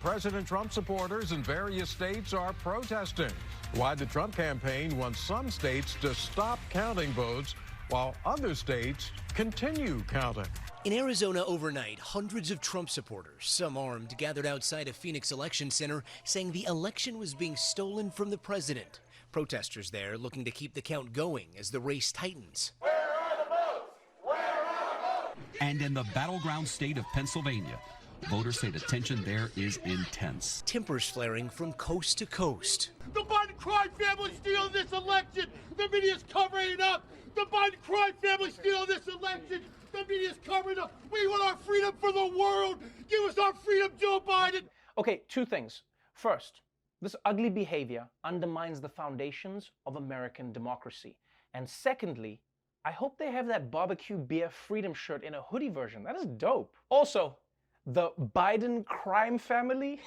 President Trump supporters in various states are protesting. Why the Trump campaign wants some states to stop counting votes while other states continue counting. In Arizona overnight, hundreds of Trump supporters, some armed, gathered outside a Phoenix election center saying the election was being stolen from the president. Protesters there looking to keep the count going as the race tightens. Where are the votes? Where are the votes? And in the battleground state of Pennsylvania, voters say the tension there is intense. Tempers flaring from coast to coast. The Biden crime family stealing this election. The media's covering it up. The Biden crime family stealing this election. The media's covering it up. We want our freedom for the world. Give us our freedom, Joe Biden. Okay, two things. First, this ugly behavior undermines the foundations of American democracy. And secondly, I hope they have that barbecue beer freedom shirt in a hoodie version. That is dope. Also, the Biden crime family,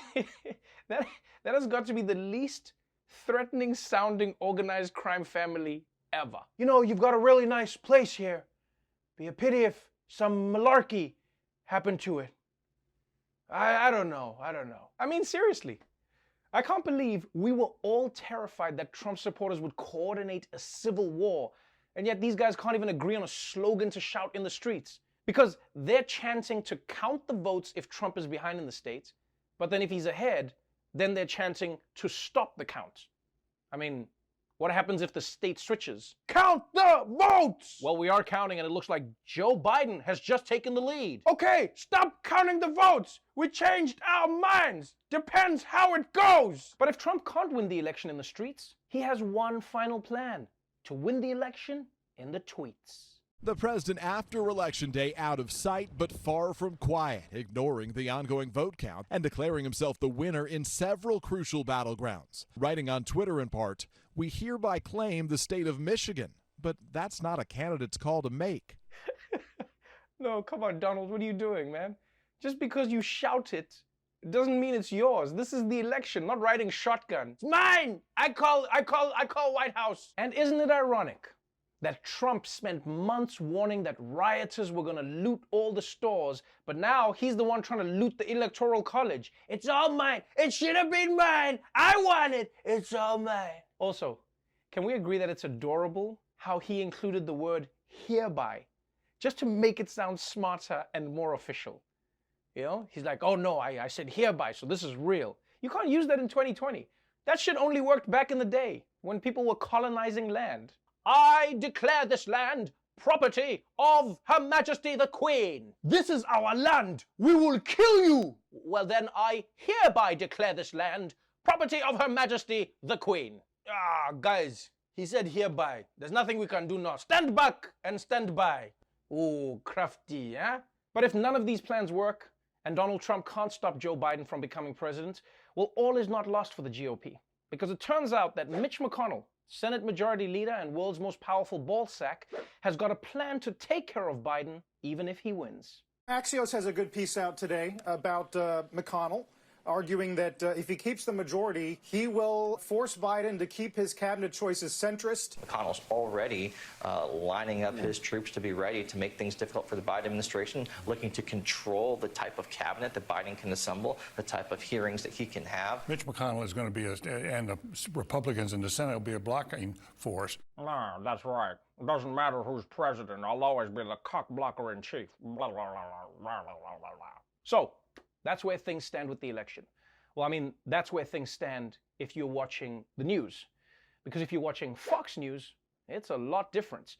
that has got to be the least threatening sounding organized crime family ever. You know, you've got a really nice place here. Be a pity if some malarkey happened to it. I don't know. I mean, seriously, I can't believe we were all terrified that Trump supporters would coordinate a civil war, and yet these guys can't even agree on a slogan to shout in the streets. Because they're chanting to count the votes if Trump is behind in the states, but then if he's ahead, then they're chanting to stop the count. I mean, what happens if the state switches? Count the votes! Well, we are counting and it looks like Joe Biden has just taken the lead. Okay, stop counting the votes! We changed our minds! Depends how it goes! But if Trump can't win the election in the streets, he has one final plan: to win the election in the tweets. The president after Election Day out of sight but far from quiet, ignoring the ongoing vote count and declaring himself the winner in several crucial battlegrounds. Writing on Twitter in part, "We hereby claim the state of Michigan," but that's not a candidate's call to make. No, come on, Donald, what are you doing, man? Just because you shout it doesn't mean it's yours. This is the election, not riding shotgun. It's mine! I call White House. And isn't it ironic that Trump spent months warning that rioters were going to loot all the stores, but now he's the one trying to loot the Electoral College? It's all mine. It should have been mine. I want it. It's all mine. Also, can we agree that it's adorable how he included the word hereby just to make it sound smarter and more official? You know, he's like, oh no, I said hereby, so this is real. You can't use that in 2020. That shit only worked back in the day when people were colonizing land. I declare this land property of Her Majesty the Queen. This is our land. We will kill you. Well, then I hereby declare this land property of Her Majesty the Queen. Ah, guys, he said hereby. There's nothing we can do now. Stand back and stand by. Ooh, crafty, eh? But if none of these plans work and Donald Trump can't stop Joe Biden from becoming president, well, all is not lost for the GOP. Because it turns out that Mitch McConnell, Senate Majority Leader and world's most powerful ballsack, has got a plan to take care of Biden even if he wins. Axios has a good piece out today about McConnell, arguing that if he keeps the majority, he will force Biden to keep his cabinet choices centrist. McConnell's already lining up his troops to be ready to make things difficult for the Biden administration, looking to control the type of cabinet that Biden can assemble, the type of hearings that he can have. Mitch McConnell is going to be, and the Republicans in the Senate will be a blocking force. No, that's right. It doesn't matter who's president. I'll always be the cock blocker in chief. Blah, blah, blah, blah, blah, blah, blah. So, that's where things stand with the election. Well, I mean, that's where things stand if you're watching the news. Because if you're watching Fox News, it's a lot different.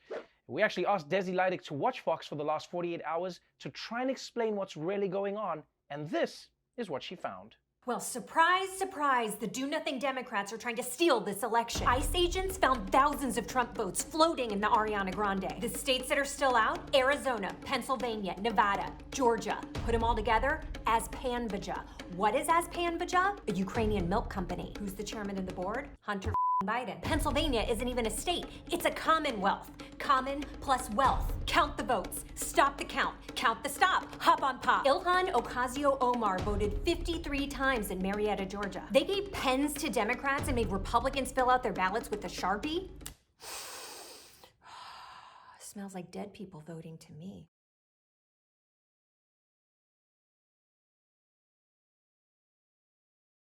We actually asked Desi Leidig to watch Fox for the last 48 hours to try and explain what's really going on. And this is what she found. Well, surprise, surprise, the do-nothing Democrats are trying to steal this election. ICE agents found thousands of Trump votes floating in the Ariana Grande. The states that are still out: Arizona, Pennsylvania, Nevada, Georgia. Put them all together, Azpanbaja. What is Azpanbaja? A Ukrainian milk company. Who's the chairman of the board? Hunter Biden. Pennsylvania isn't even a state. It's a commonwealth. Common plus wealth. Count the votes. Stop the count. Count the stop. Hop on pop. Ilhan Ocasio-Omar voted 53 times in Marietta, Georgia. They gave pens to Democrats and made Republicans fill out their ballots with a Sharpie. Smells like dead people voting to me.